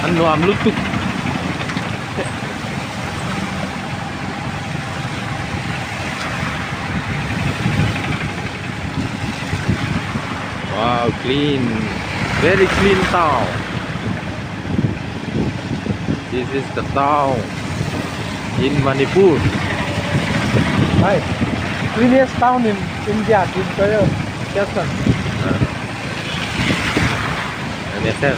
Ano am lutuk. Wow, clean, very clean town. This is the town in Manipur. Hi. Cleanest town in India. Yes, sir.